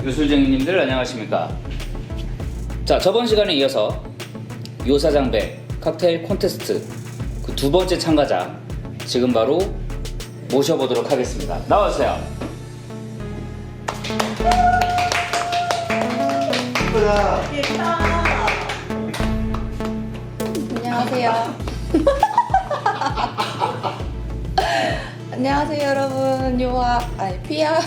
요술쟁이님들 안녕하십니까. 자, 저번 시간에 이어서 요사장배 칵테일 콘테스트 그 두 번째 참가자 지금 바로 모셔보도록 하겠습니다. 나와주세요. 안녕하세요. 안녕하세요 여러분. 피아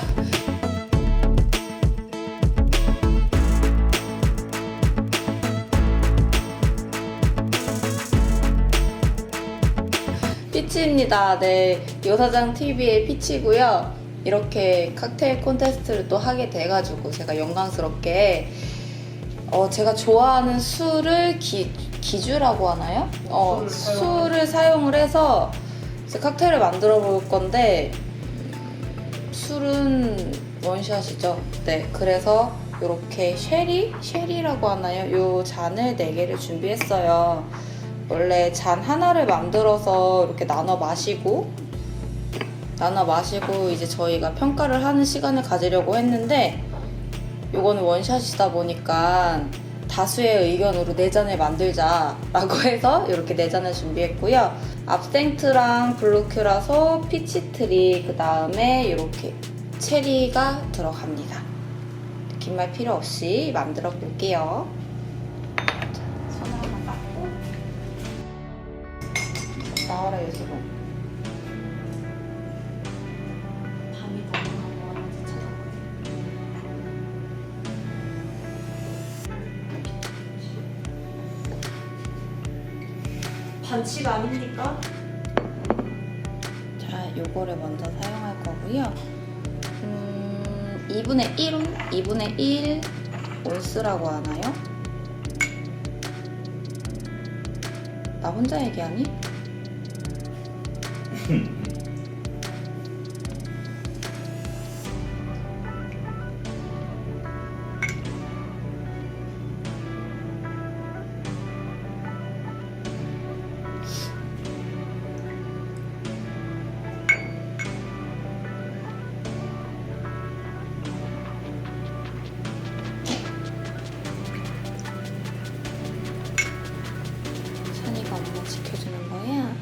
피치입니다. 네, 요사장 TV의 피치고요. 이렇게 칵테일 콘테스트를 또 하게 돼가지고 제가 영광스럽게 제가 좋아하는 술을 기주라고 하나요? 술을 사용을 해서 이제 칵테일을 만들어 볼 건데 술은 원샷이죠. 네, 그래서 이렇게 쉐리라고 하나요? 요 잔을 4개를 준비했어요. 원래 잔 하나를 만들어서 이렇게 나눠 마시고 이제 저희가 평가를 하는 시간을 가지려고 했는데 요거는 원샷이다 보니까 다수의 의견으로 4잔을 만들자라고 해서 이렇게 4잔을 준비했고요. 압생트랑 블루큐라소, 피치트리, 그 다음에 이렇게 체리가 들어갑니다. 긴 말 필요 없이 만들어 볼게요. 자, 손을 한번 닦고 나와라 예수로. 밤이 다 뭐하는지 찾아보자. 반칙 아닙니까? 자, 요거를 먼저 사용할 거고요. 2분의 1 온스라고 하나요? 나 혼자 얘기하니? 산이가 엄마 지켜주는 거야?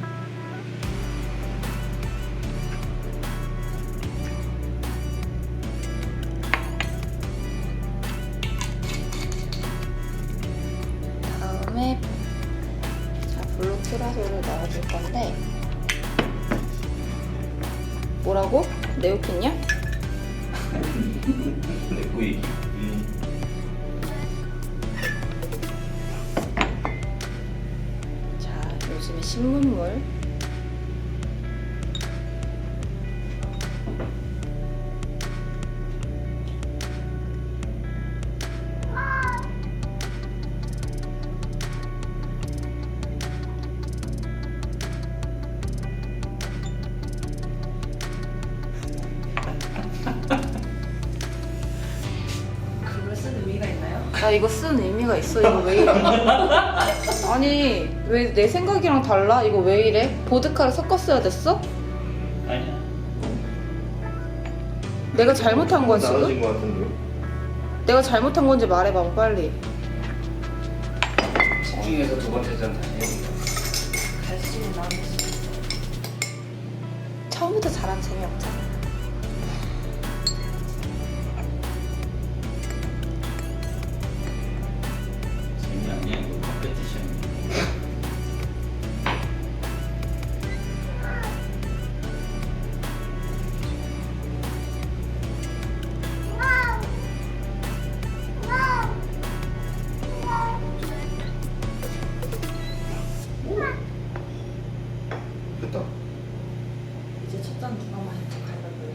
다음에 자, 블루큐라소를 넣어줄 건데 뭐라고? 내 욕했냐? 내 꾸이기. 자, 요즘에 신문물 그걸 쓴 의미가 있나요? 나 이거 쓴 의미가 있어. 이거 왜 이래? 아니, 왜 내 생각이랑 달라? 이거 왜 이래? 보드카를 섞었어야 됐어? 아니야. 내가 잘못한 거야 지금? 나눠진 것 같은데. 내가 잘못한 건지 말해봐 빨리. 집중해서 두 번째 장 다시 해볼게요. 갈 수 있는 마음이 있어. 처음부터 잘하면 재미없잖아. 재미 아니야, 이거 컴페티션. 됐다. 이제 첫 잔 누가 마실지 가려고요.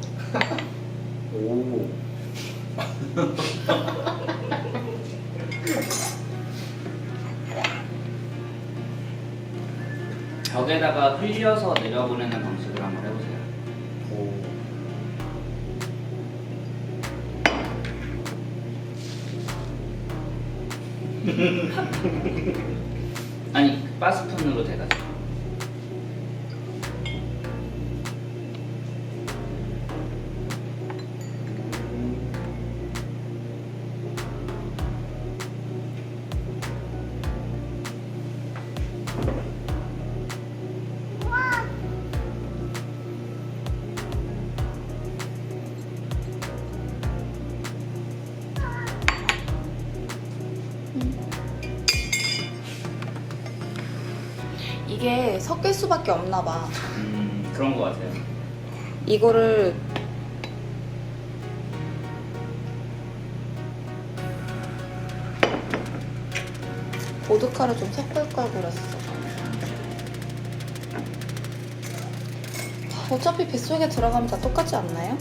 오. 벽에다가 흘려서 내려보내는 방식으로 한번 해보세요. 오. 아니, 바스푼으로 돼가지고. 섞일 수밖에 없나 봐. 그런 거 같아요. 이거를 보드카를 좀 섞을 걸 그랬어. 어차피 뱃속에 들어가면 다 똑같지 않나요?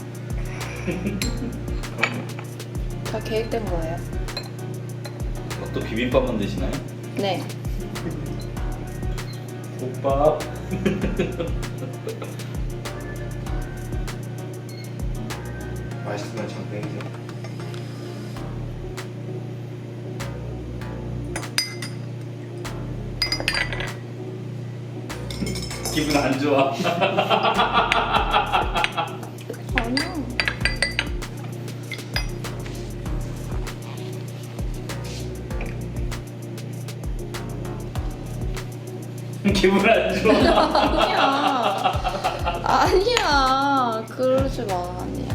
다 계획된 거예요. 또 비빔밥 만드시나요? 네. 국밥. 맛있으면 장땡이세요. 기분 안 좋아. 아니야. 기분 안 좋아. 아니야. 아니야. 그러지 마. 아니야.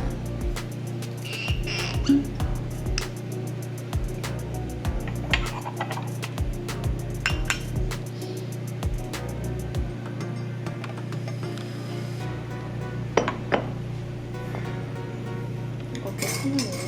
이렇게 하는 거예요.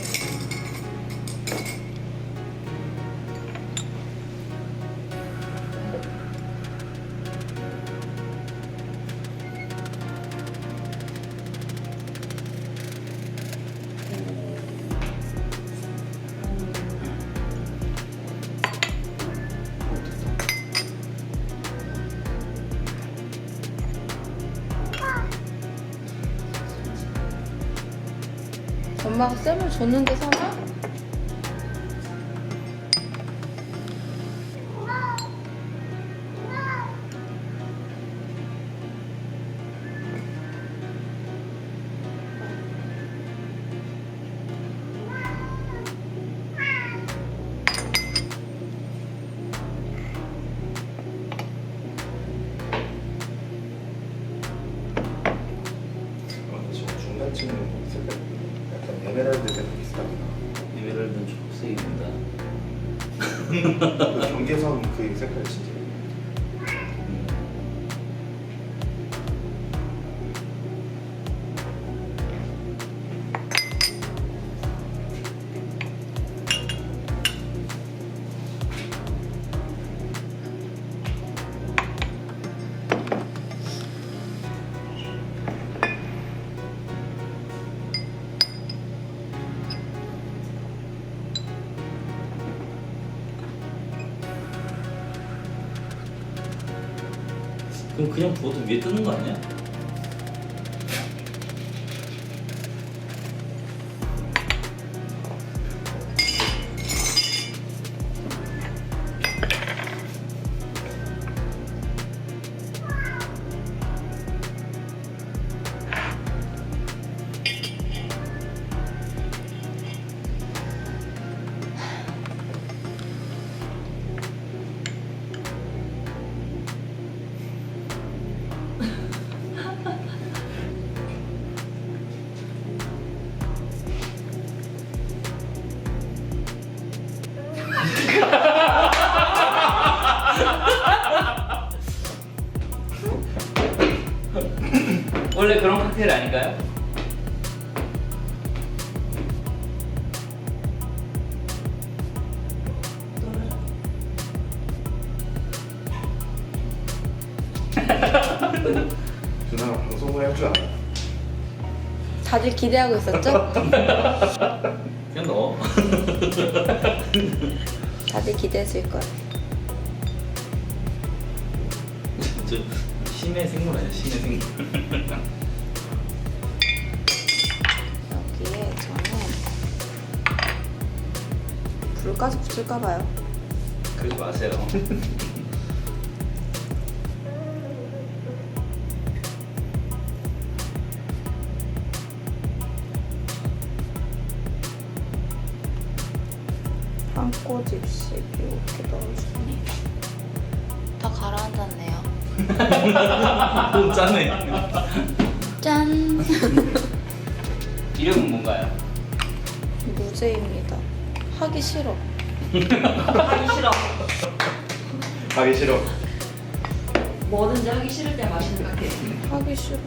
엄마가 쌤을 줬는데 사나? 지금 중간쯤은 색깔 약간 에메랄드색 비슷합니다. 에메랄드는 초록색입니다. 그 경계선 그 색깔 진짜. 그럼 그냥 부어도 위에 뜨는 거 아니야? 원래 그런 칵테일 아닌가요? 준하가 방송을 할 줄 알아. 다들 기대하고 있었죠? 그냥 넣어. 다들 기대했을 거야. 저 신의 생물 아니야, 신의 생물. 여기에 저는 불까지 붙일까 봐요. 그러지 마세요. 한 꼬집씩 이렇게 넣어주니 다 가라앉았네요. 또 짜네. 짠! 이름은 뭔가요? 무제입니다. 하기 싫어. 하기 싫어. 가기 싫어. 뭐든지 하기 싫을 때 마시는 칵테일. 하기 싫어.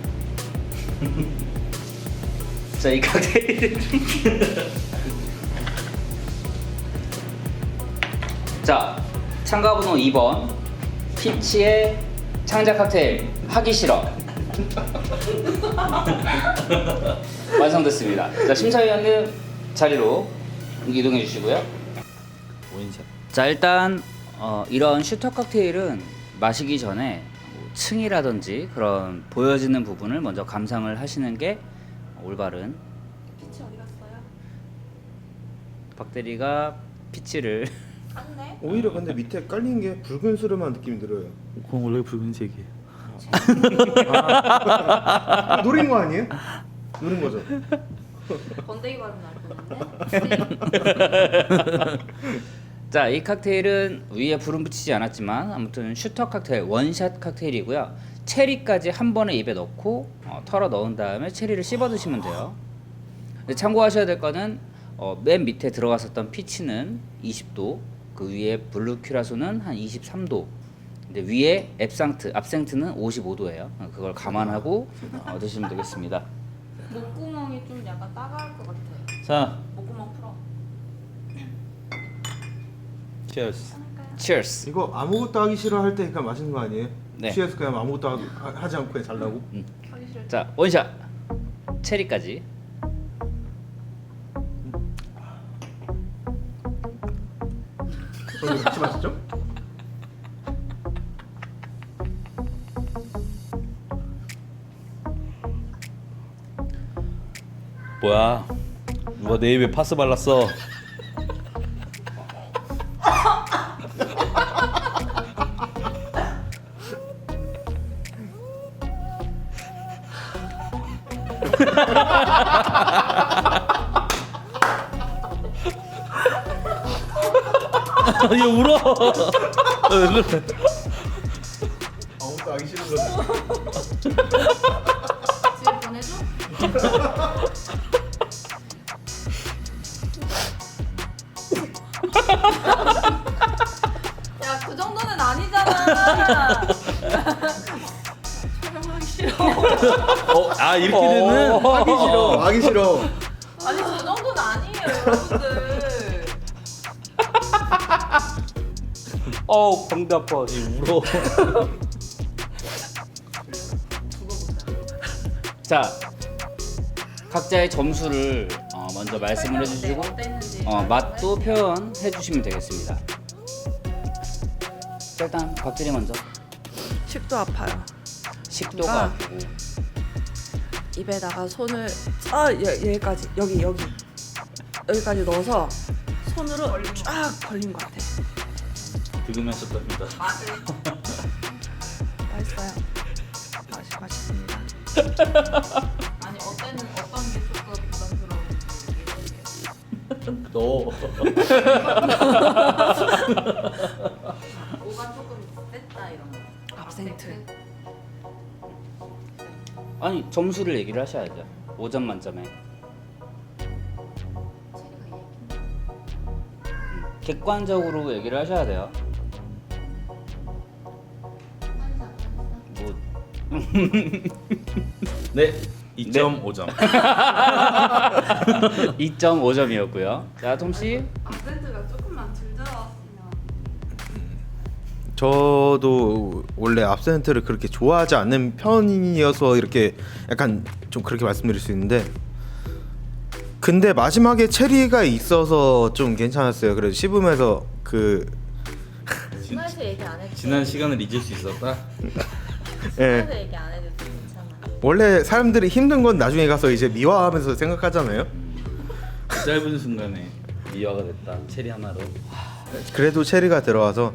자, 이 칵테일. 자, 참가번호 2번 피치의 창작 칵테일 하기 싫어. 완성됐습니다. 자, 심사위원님 자리로 이동해 주시고요. 원샷. 자, 일단 이런 슈터 칵테일은 마시기 전에 뭐 층이라든지 그런 보여지는 부분을 먼저 감상을 하시는 게 올바른. 피치 어디 갔어요? 박대리가 피치를 안네. 오히려 근데 밑에 깔린 게 붉은 수름한 느낌이 들어요. 그건 원래 붉은색이에요. 노린 거 아니에요? 노린 거죠. 번데기 발음 날 뻔했네. 자, 이 칵테일은 위에 불은 붙이지 않았지만 아무튼 슈터 칵테일 원샷 칵테일이고요. 체리까지 한 번에 입에 넣고 털어 넣은 다음에 체리를 씹어 드시면 돼요. 근데 참고하셔야 될 거는 맨 밑에 들어갔었던 피치는 20도, 그 위에 블루 큐라소는 한 23도. 근데 위에 압생트는 55도예요. 그걸 감안하고 드시면 되겠습니다. 목구멍이 좀 약간 따가울 것 같아. 자, 목구멍 풀어. cheers. Cheers. 이거 아무것도 하기 싫어 할 때 그냥 마시는 거 아니에요? 네. 취해서 그냥 아무것도 하지 않고 그냥 잘라고? 하기 싫을 때. 자, 원샷. 체리까지. 저는 같이 마시죠? 뭐야? 누가 내 입에 파스 발랐어? 얘 울어. 왜 그래? 아무것도 하기 싫은 거죠. 집에 보내줘? 야, 그 정도는 아니잖아. 촬영하기 싫어. 이렇게 되는 하기 싫어. 하기 싫어. 아니, 그 정도는 아니에요, 여러분들. 광대 아파. 울어. 자, 각자의 점수를 먼저 말씀을 해주시고 어땠는지 맛도 표현해 주시면 되겠습니다. 자, 일단 박대리 먼저. 식도 아파요. 식도가 아. 아프고. 입에다가 손을 여기까지 여기까지 넣어서 손으로 쫙 걸린 것 같아. 득음하셨답니다. 맛있어요. 맛있습니다. 아니, 어떤 게 조금 부담스러운지 얘기해줄게요. 너. 뭐가 조금 셌다 이런 거. 압생트. 아니, 점수를 얘기를 하셔야죠. 5점 만점에. 객관적으로 얘기를 하셔야 돼요. 뭐 네. 2.5점. 2.5점이었고요. 자, 톰씨. 악센트가 조금만 덜 들어왔으면. 저도 원래 압센트를 그렇게 좋아하지 않는 편이어서 이렇게 약간 좀 그렇게 말씀드릴 수 있는데, 근데 마지막에 체리가 있어서 좀 괜찮았어요. 그래서 씹으면서 신화에서 얘기 안 해도 지난 시간을 잊을 수 있었다. 예. 신화에서 얘기 안 해도 괜찮아. 원래 사람들이 힘든 건 나중에 가서 이제 미화하면서 생각하잖아요. 그 짧은 순간에 미화가 됐다. 체리 하나로. 그래도 체리가 들어와서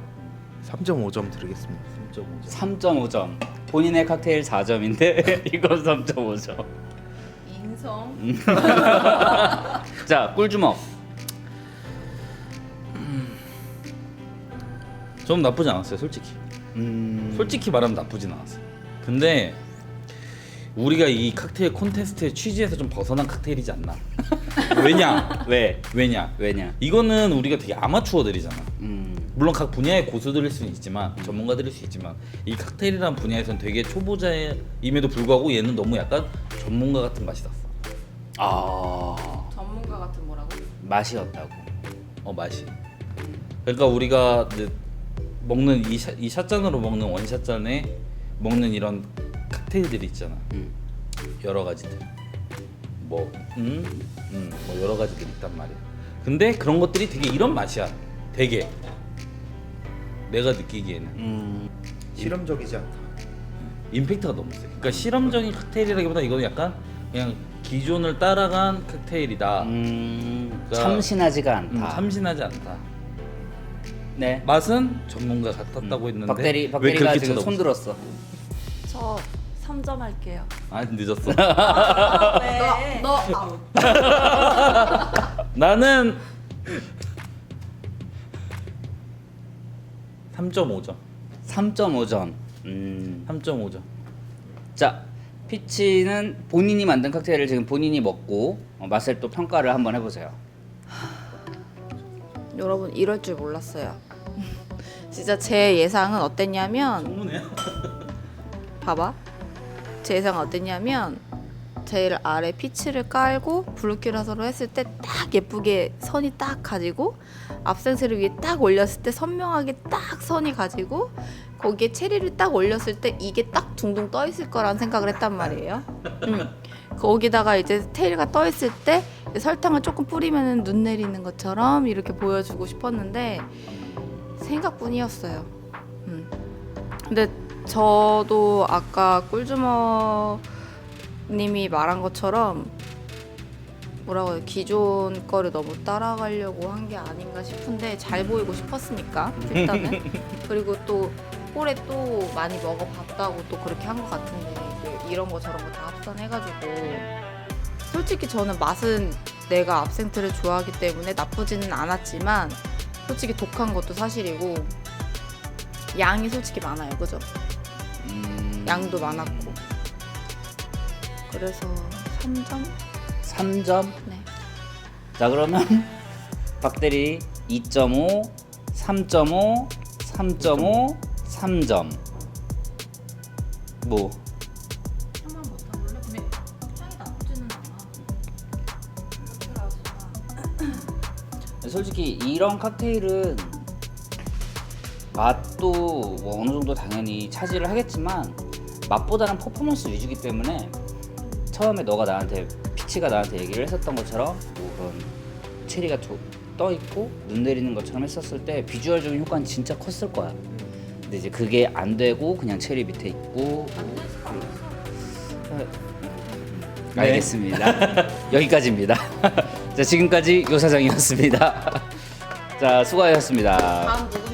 3.5점 드리겠습니다. 3.5점. 3.5점. 본인의 칵테일 4점인데 이건 3.5점. 인성. 자, 꿀주먹. 좀 나쁘지 않았어요, 솔직히. 솔직히 말하면 나쁘진 않았어요. 근데 우리가 이 칵테일 콘테스트의 취지에서 좀 벗어난 칵테일이지 않나. 왜냐? 왜? 왜냐? 왜냐? 이거는 우리가 되게 아마추어들이잖아. 물론 각 분야의 고수들일 수는 있지만 전문가들일 수 있지만 이 칵테일이라는 분야에서는 되게 초보자임에도 불구하고 얘는 너무 약간 전문가 같은 맛이 났어. 아 전문가 같은 뭐라고? 맛이었다고. 맛이. 그러니까 우리가 이제 먹는 이 샷잔으로 먹는 원샷잔에 먹는 이런 칵테일들이 있잖아. 여러 가지들. 뭐 여러 가지들이 있단 말이야. 근데 그런 것들이 되게 이런 맛이야. 되게 내가 느끼기에는 실험적이지 않다. 임팩트가 너무 세. 그러니까 실험적인 칵테일이라기보다 이거는 약간 그냥 기존을 따라간 칵테일이다. 그러니까 참신하지가 않다. 참신하지 않다. 네. 맛은 전문가 같았다고 했는데 왜 박대리가 그렇게 지금 손 들었어. 저 3점 할게요. 아 늦었어. 네. 너 아웃. 나는 3.5점. 3.5점. 3.5점. 자, 피치는 본인이 만든 칵테일을 지금 본인이 먹고 맛을 또 평가를 한번 해보세요. 여러분 이럴 줄 몰랐어요. 진짜 제 예상은 어땠냐면 성문이야? 봐봐. 제 예상은 어땠냐면 제일 아래 피치를 깔고 블루키라서로 했을 때 딱 예쁘게 선이 딱 가지고 압센스를 위에 딱 올렸을 때 선명하게 딱 선이 가지고 거기에 체리를 딱 올렸을 때 이게 딱 둥둥 떠 있을 거라는 생각을 했단 말이에요. 거기다가 이제 테일가 떠 있을 때 설탕을 조금 뿌리면 눈 내리는 것처럼 이렇게 보여주고 싶었는데 생각뿐이었어요. 근데 저도 아까 꿀주머님이 말한 것처럼 뭐라고 해요? 기존 거를 너무 따라가려고 한 게 아닌가 싶은데 잘 보이고 싶었으니까 일단은 그리고 또 홀에 또 많이 먹어봤다고 또 그렇게 한 것 같은데 이런 거 저런 거 다 합산해가지고 솔직히 저는 맛은 내가 압센트를 좋아하기 때문에 나쁘지는 않았지만 솔직히 독한 것도 사실이고 양이 솔직히 많아요, 그죠? 양도 많았고 그래서 3점? 3점? 네. 자, 그러면 박대리 2.5, 3.5, 3.5, 3점. 뭐? 한번 맡아볼래? 근데 향이 나쁘지는 않아. 솔직히 이런 칵테일은 맛도 뭐 어느 정도 당연히 차지를 하겠지만 맛보다는 퍼포먼스 위주이기 때문에 처음에 너가 나한테 피치가 나한테 얘기를 했었던 것처럼 뭐 그런 체리가 떠 있고 눈 내리는 것처럼 했었을 때 비주얼적인 효과는 진짜 컸을 거야. 근데 이제 그게 안 되고 그냥 체리 밑에 있고 네. 알겠습니다. 여기까지입니다. 자, 지금까지 요 사장이었습니다. 자, 수고하셨습니다. 다음 누구